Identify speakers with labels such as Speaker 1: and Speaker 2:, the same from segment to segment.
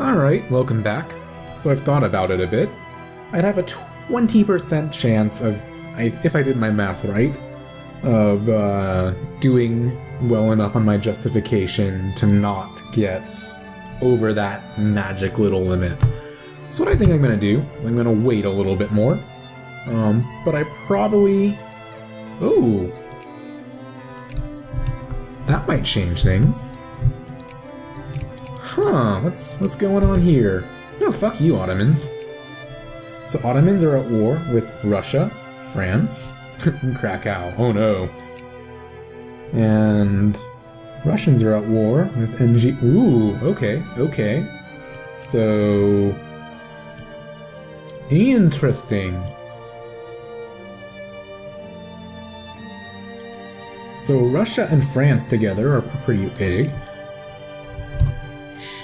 Speaker 1: Alright, welcome back. So I've thought about it a bit. I'd have a 20% chance of, if I did my math right, of doing well enough on my justification to not get over that magic little limit. So what I think I'm going to do is I'm going to wait a little bit more. But I probably... Ooh! That might change things. Huh, what's going on here? No, fuck you, Ottomans. So Ottomans are at war with Russia, France, and Krakow. Oh no. And Russians are at war with NG... Ooh, okay. So... Interesting. So Russia and France together are pretty big.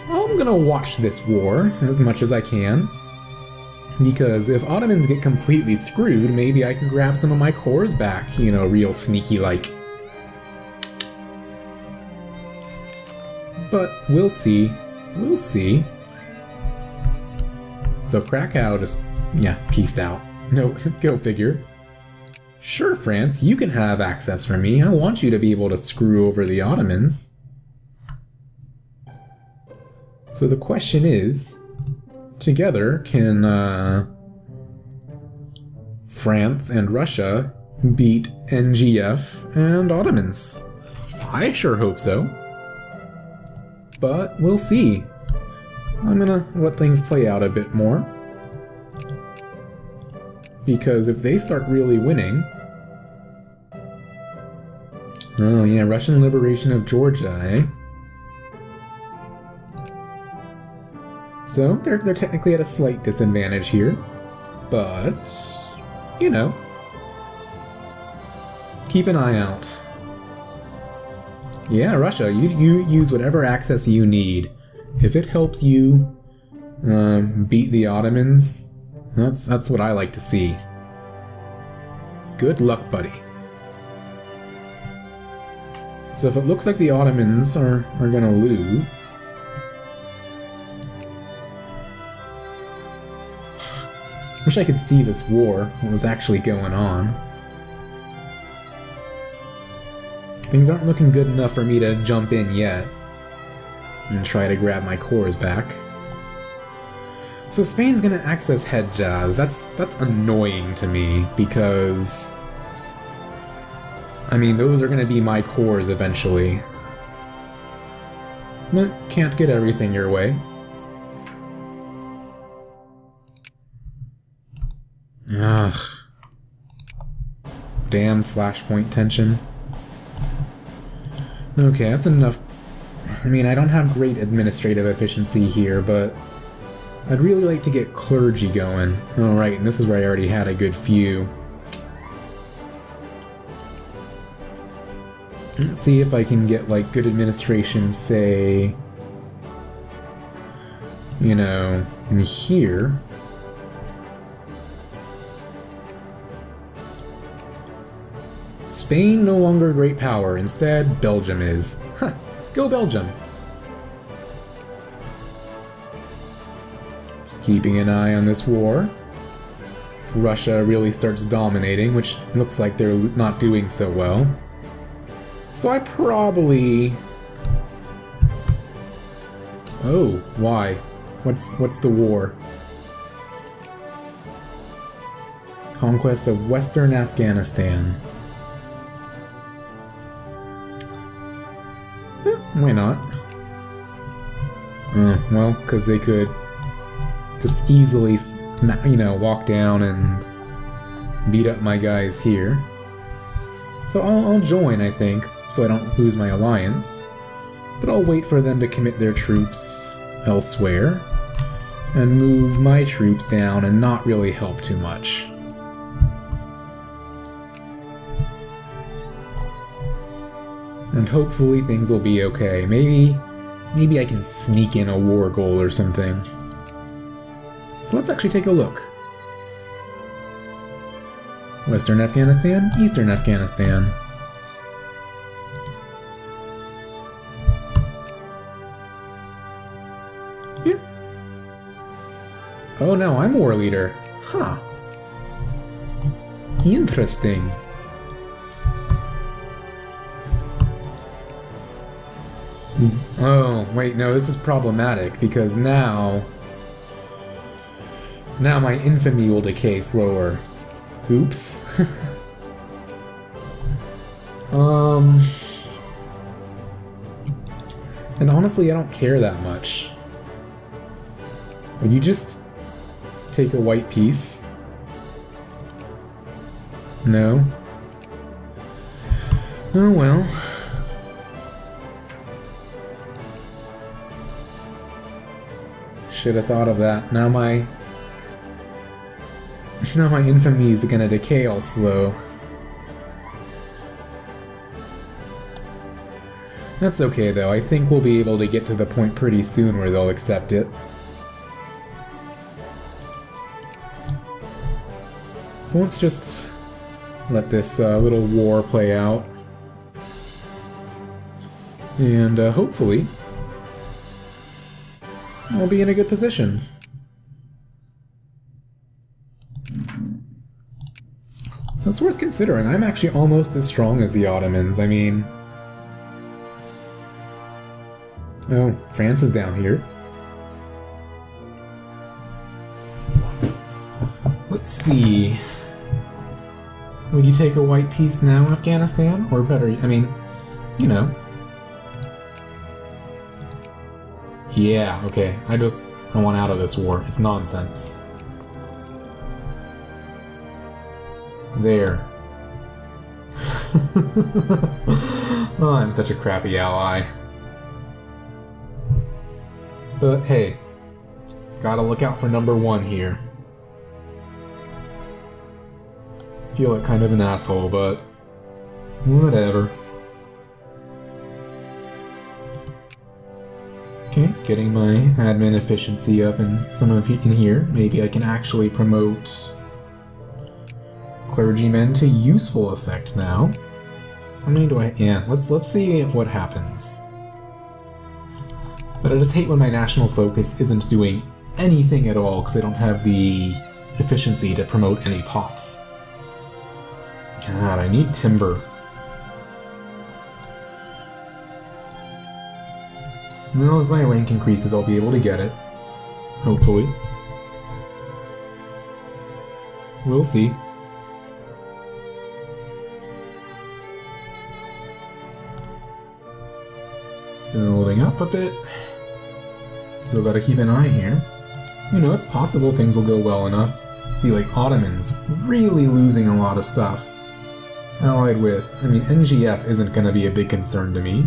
Speaker 1: I'm gonna watch this war as much as I can, because if Ottomans get completely screwed, maybe I can grab some of my cores back, you know, real sneaky-like. But we'll see. We'll see. So Krakow just, yeah, peaced out. No, go figure. Sure, France, you can have access from me. I want you to be able to screw over the Ottomans. So the question is, together, can France and Russia beat NGF and Ottomans? I sure hope so. But we'll see. I'm gonna let things play out a bit more. Because if they start really winning... Oh yeah, Russian liberation of Georgia, eh? So, they're technically at a slight disadvantage here. But, you know. Keep an eye out. Yeah, Russia, you use whatever access you need. If it helps you beat the Ottomans, that's what I like to see. Good luck, buddy. So if it looks like the Ottomans are gonna lose... Wish I could see this war, what was actually going on. Things aren't looking good enough for me to jump in yet and try to grab my cores back. So Spain's gonna access Hedjaz. That's annoying to me because... I mean, those are gonna be my cores eventually. But can't get everything your way. Ugh. Damn flashpoint tension. Okay, that's enough. I mean, I don't have great administrative efficiency here, but I'd really like to get clergy going. Alright, and this is where I already had a good few. Let's see if I can get, like, good administration, say... You know, in here. Spain no longer a great power, instead Belgium is. Huh, go Belgium! Just keeping an eye on this war. If Russia really starts dominating, which looks like they're not doing so well. So I probably... Oh, why? What's the war? Conquest of Western Afghanistan. Why not? Well, because they could just easily, you know, walk down and beat up my guys here. So I'll join, I think, so I don't lose my alliance. But I'll wait for them to commit their troops elsewhere and move my troops down and not really help too much. And hopefully things will be okay. Maybe I can sneak in a war goal or something. So let's actually take a look. Western Afghanistan, Eastern Afghanistan. Yeah, Oh, no, I'm war leader. Huh. Interesting. Oh, wait, no, this is problematic, because now my infamy will decay slower. Oops. And honestly, I don't care that much. Would you just take a white piece? No? Oh well. Should have thought of that. Now my infamy is gonna decay all slow. That's okay though, I think we'll be able to get to the point pretty soon where they'll accept it. So let's just let this little war play out. And hopefully we'll be in a good position. So it's worth considering. I'm actually almost as strong as the Ottomans. I mean... Oh, France is down here. Let's see. Would you take a white piece now, Afghanistan? Or better, I mean, you know. Yeah, okay. I want out of this war. It's nonsense. There. Oh, I'm such a crappy ally. But hey, gotta look out for number one here. Feel like kind of an asshole, but whatever. Okay, getting my admin efficiency up in some of in here. Maybe I can actually promote clergymen to useful effect now. How many do I? Yeah, let's see what happens. But I just hate when my national focus isn't doing anything at all because I don't have the efficiency to promote any pops. God, I need timber. Well, as my rank increases, I'll be able to get it. Hopefully. We'll see. Building up a bit. Still gotta keep an eye here. You know, it's possible things will go well enough. See, like, Ottomans really losing a lot of stuff. Allied with, I mean, NGF isn't gonna be a big concern to me.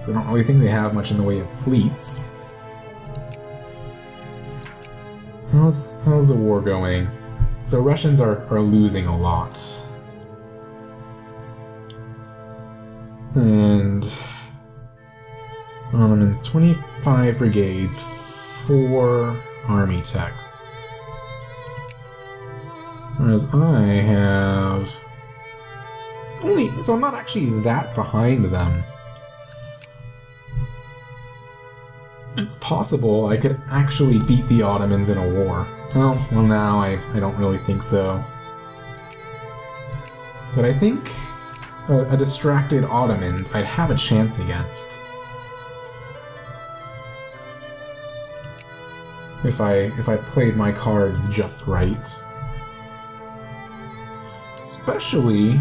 Speaker 1: So I don't really think they have much in the way of fleets. How's the war going? So Russians are losing a lot. And... Ottomans, 25 brigades, 4 army techs. Whereas I have... so I'm not actually that behind them. It's possible I could actually beat the Ottomans in a war. Well now I don't really think so. But I think a distracted Ottomans I'd have a chance against. If I played my cards just right. Especially,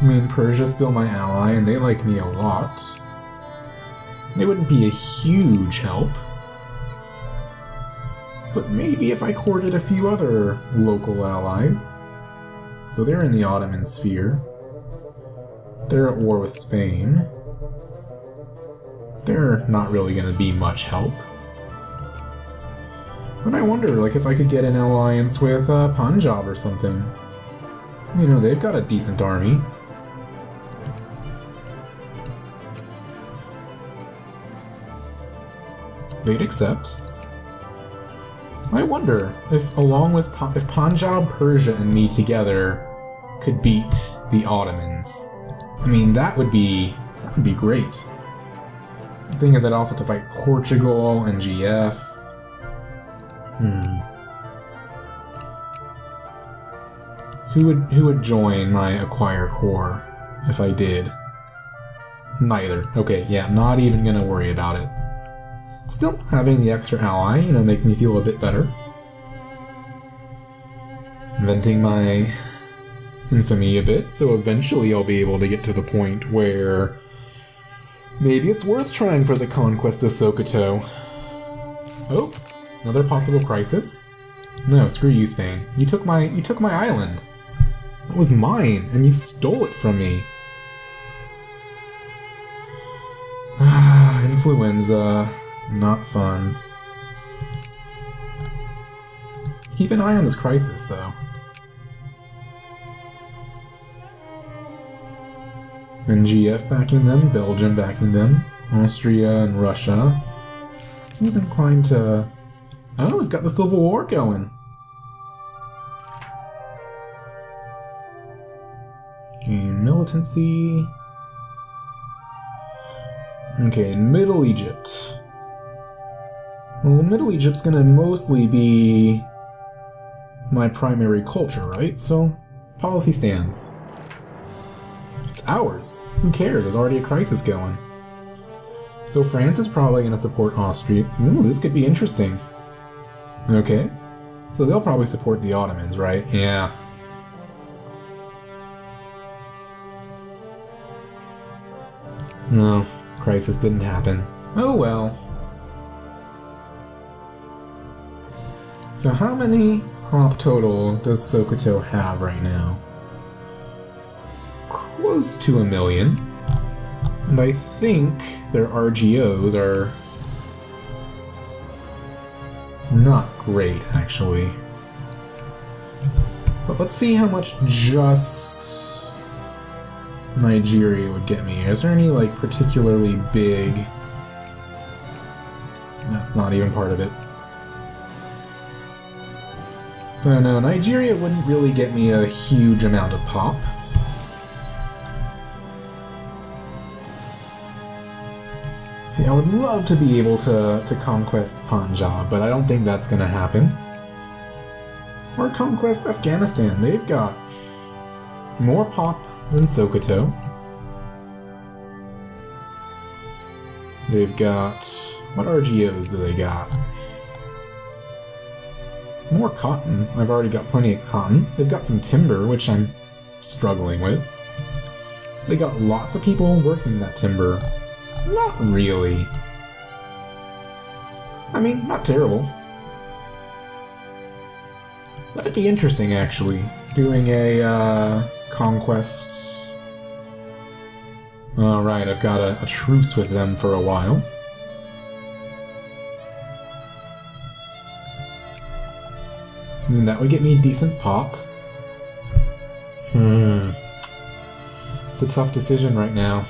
Speaker 1: I mean, Persia's still my ally and they like me a lot. They wouldn't be a huge help. But maybe if I courted a few other local allies. So they're in the Ottoman sphere. They're at war with Spain. They're not really going to be much help. But I wonder, like, if I could get an alliance with Punjab or something. You know, they've got a decent army. They'd accept. I wonder if, along with if Punjab, Persia, and me together could beat the Ottomans. I mean, that would be great. The thing is, I'd also have to fight Portugal and GF. Who would join my Acquire Corps if I did? Neither. Okay, yeah, not even gonna worry about it. Still, having the extra ally, you know, makes me feel a bit better. Venting my infamy a bit, so eventually I'll be able to get to the point where maybe it's worth trying for the conquest of Sokoto. Oh, another possible crisis? No, screw you, Spain. You took my island. It was mine, and you stole it from me. Influenza. Not fun. Let's keep an eye on this crisis, though. NGF backing them, Belgium backing them, Austria and Russia. Who's inclined to... Oh, we've got the Civil War going. Gain militancy. Okay, Middle Egypt. Well, Middle Egypt's gonna mostly be my primary culture, right? So, policy stands. It's ours. Who cares? There's already a crisis going. So France is probably gonna support Austria. Ooh, this could be interesting. Okay. So they'll probably support the Ottomans, right? Yeah. No, crisis didn't happen. Oh well. So how many pop total does Sokoto have right now? Close to 1 million. And I think their RGOs are not great, actually. But let's see how much just Nigeria would get me. Is there any, like, particularly big... That's not even part of it. So no, Nigeria wouldn't really get me a huge amount of pop. See, I would love to be able to conquest Punjab, but I don't think that's gonna happen. Or conquest Afghanistan. They've got more pop than Sokoto. They've got... What RGOs do they got? More cotton. I've already got plenty of cotton. They've got some timber, which I'm struggling with. They got lots of people working that timber. Not really. I mean, not terrible. That'd be interesting, actually. Doing a, conquest... Alright, I've got a truce with them for a while. And that would get me decent pop. It's a tough decision right now.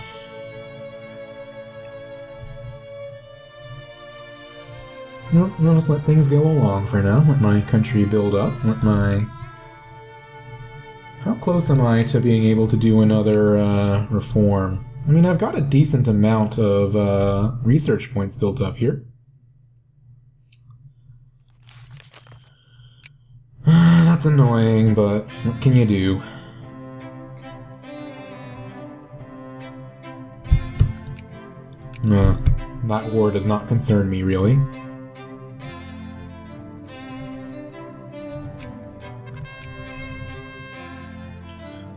Speaker 1: Nope, I'll just let things go along for now. Let my country build up. Let my... How close am I to being able to do another reform? I mean, I've got a decent amount of research points built up here. That's annoying, but what can you do? That war does not concern me, really.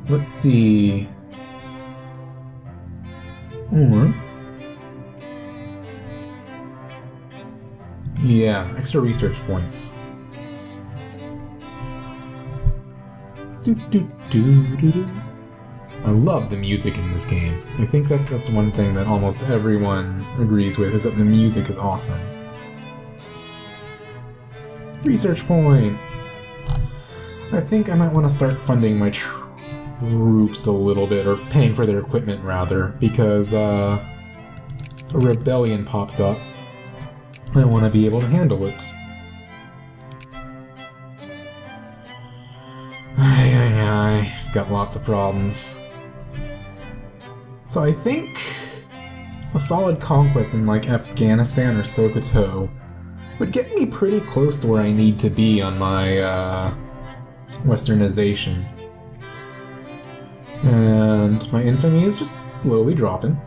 Speaker 1: Let's see... Or... Yeah, extra research points. I love the music in this game. I think that's one thing that almost everyone agrees with, is that the music is awesome. Research points! I think I might want to start funding my troops a little bit, or paying for their equipment rather, because a rebellion pops up. I want to be able to handle it. I've got lots of problems. So I think a solid conquest in like Afghanistan or Sokoto would get me pretty close to where I need to be on my Westernization. And my infamy is just slowly dropping.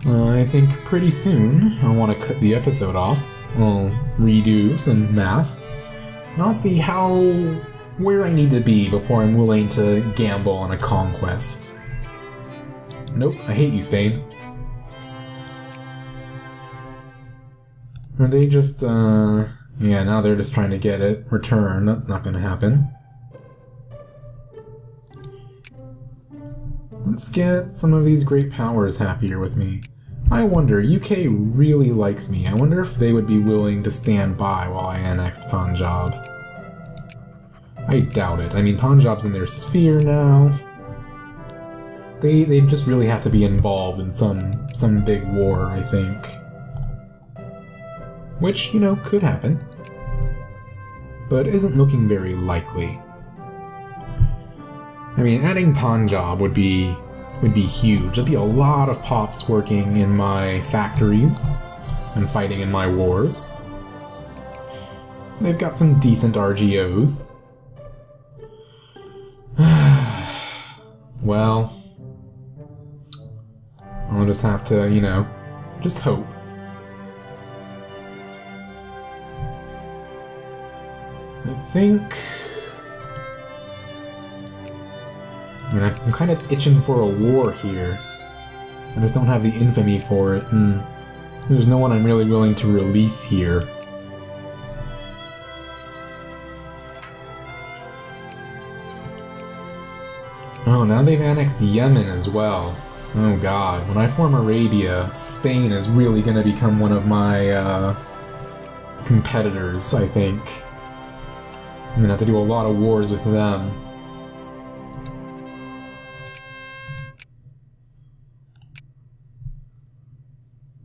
Speaker 1: I think pretty soon I'll want to cut the episode off. I'll redo some math, and I'll see where I need to be before I'm willing to gamble on a conquest. Nope, I hate you, Spain. Are they just, yeah, now they're just trying to get it returned. That's not gonna happen. Let's get some of these great powers happier with me. I wonder, UK really likes me. I wonder if they would be willing to stand by while I annex Punjab. I doubt it. I mean, Punjab's in their sphere now. They just really have to be involved in some big war, I think. Which, you know, could happen. But isn't looking very likely. I mean, adding Punjab would be huge. There'd be a lot of pops working in my factories and fighting in my wars. They've got some decent RGOs. Well, I'll just have to, you know, just hope. I think... I mean, I'm kind of itching for a war here. I just don't have the infamy for it, and there's no one I'm really willing to release here. Oh, now they've annexed Yemen as well. Oh god, when I form Arabia, Spain is really gonna become one of my, competitors, I think. I'm gonna have to do a lot of wars with them.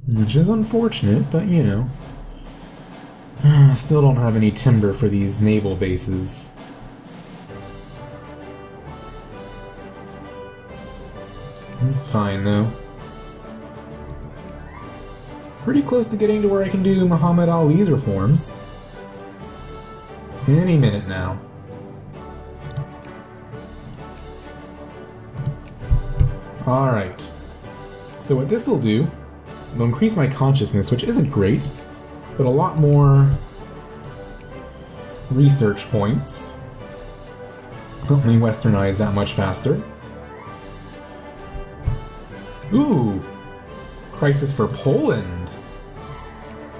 Speaker 1: Which is unfortunate, but you know. I still don't have any timber for these naval bases. It's fine, though. Pretty close to getting to where I can do Muhammad Ali's reforms. Any minute now. Alright. So what this will do, it'll increase my consciousness, which isn't great, but a lot more research points. Help me westernize that much faster. Ooh! Crisis for Poland!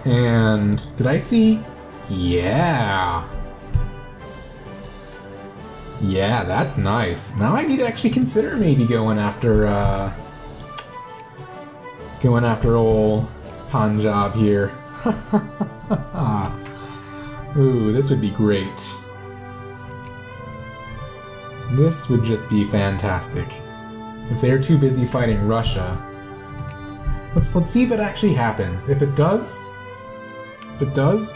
Speaker 1: And... did I see? Yeah! Yeah, that's nice. Now I need to actually consider maybe going after old Punjab here. Ooh, this would be great. This would just be fantastic. If they're too busy fighting Russia, let's see if it actually happens. If it does,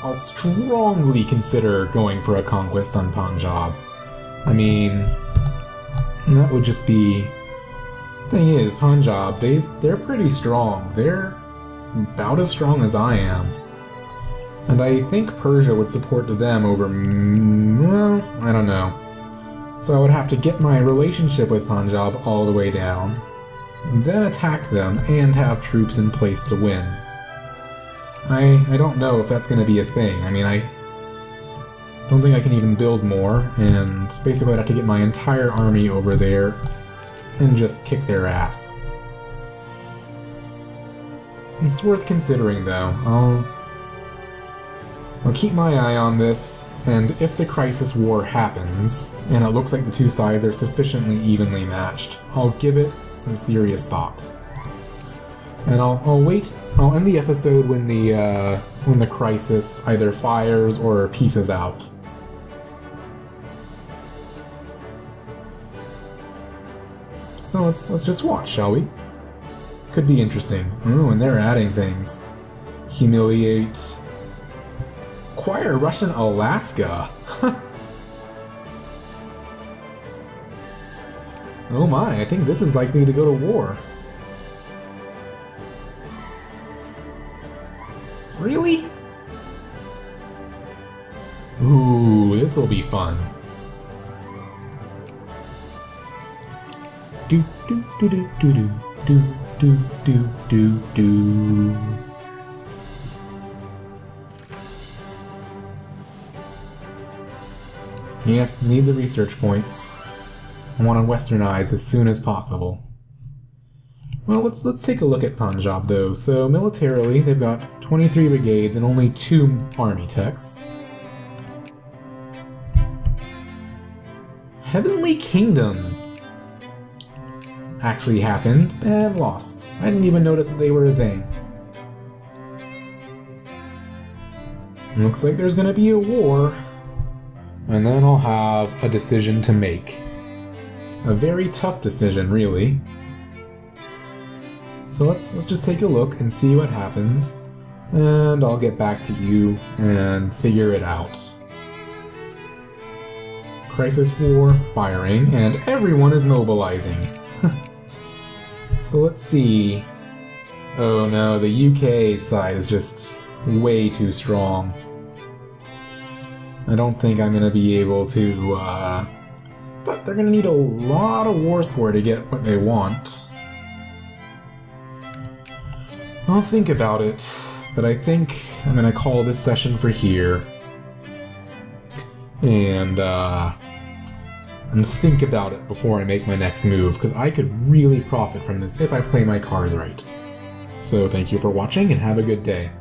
Speaker 1: I'll strongly consider going for a conquest on Punjab. I mean, that would just be... Thing is, Punjab, they're pretty strong. They're about as strong as I am. And I think Persia would support them over... well, I don't know. So I would have to get my relationship with Punjab all the way down, then attack them and have troops in place to win. I don't know if that's going to be a thing. I mean, I don't think I can even build more, and basically I'd have to get my entire army over there and just kick their ass. It's worth considering, though. I'll keep my eye on this, and if the Crisis War happens, and it looks like the two sides are sufficiently evenly matched, I'll give it some serious thought. And I'll wait. I'll end the episode when the Crisis either fires or pieces out. So let's just watch, shall we? This could be interesting. Oh, and they're adding things. Humiliate. Acquire Russian Alaska. Oh my, I think this is likely to go to war. Really? Ooh, this'll be fun. Do do do do do do do do do do. Yeah, need the research points. I want to westernize as soon as possible. Well, let's take a look at Punjab though. So militarily, they've got 23 brigades and only 2 army techs. Heavenly Kingdom actually happened and lost. I didn't even notice that they were a thing. Looks like there's gonna be a war. And then I'll have a decision to make. A very tough decision, really. So let's just take a look and see what happens, and I'll get back to you and figure it out. Crisis war, firing, and everyone is mobilizing. So let's see. Oh no, the UK side is just way too strong. I don't think I'm gonna be able to, but they're gonna need a lot of war score to get what they want. I'll think about it, but I think I'm gonna call this session for here. And think about it before I make my next move, because I could really profit from this if I play my cards right. So thank you for watching and have a good day.